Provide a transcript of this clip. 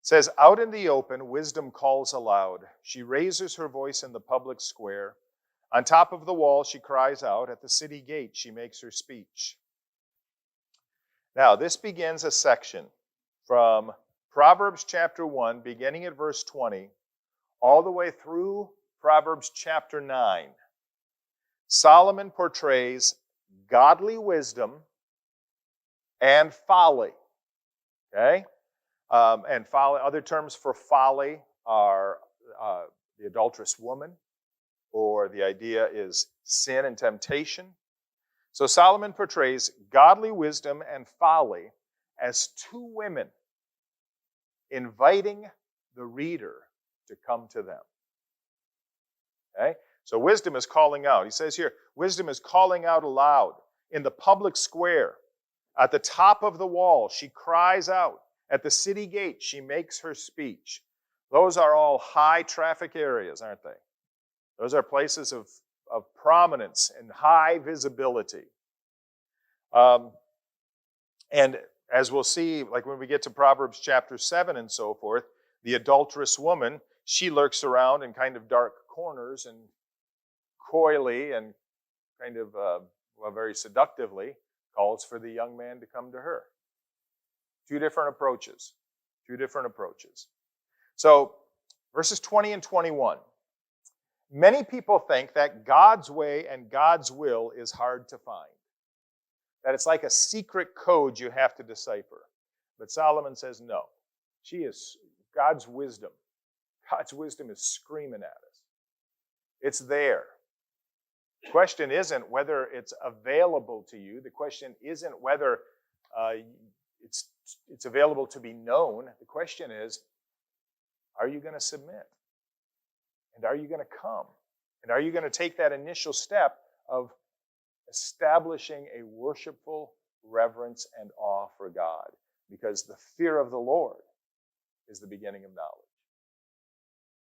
says, out in the open, wisdom calls aloud. She raises her voice in the public square. On top of the wall, she cries out. At the city gate, she makes her speech. Now, this begins a section from Proverbs chapter 1, beginning at verse 20, all the way through Proverbs chapter 9. Solomon portrays godly wisdom and folly. Okay? And folly, other terms for folly are the adulterous woman, or the idea is sin and temptation. So Solomon portrays godly wisdom and folly as two women inviting the reader to come to them. Okay? So wisdom is calling out. He says here, wisdom is calling out aloud in the public square. At the top of the wall, she cries out. At the city gate, she makes her speech. Those are all high traffic areas, aren't they? Those are places of prominence and high visibility. And as we'll see, like when we get to Proverbs chapter 7 and so forth, the adulterous woman, she lurks around in kind of dark corners and coyly and kind of, very seductively calls for the young man to come to her. Two different approaches. So, verses 20 and 21. Many people think that God's way and God's will is hard to find. That it's like a secret code you have to decipher. But Solomon says no. God's wisdom. God's wisdom is screaming at us. It's there. The question isn't whether it's available to you. The question isn't whether it's available to be known. The question is, are you going to submit? And are you going to come? And are you going to take that initial step of establishing a worshipful reverence and awe for God? Because the fear of the Lord is the beginning of knowledge.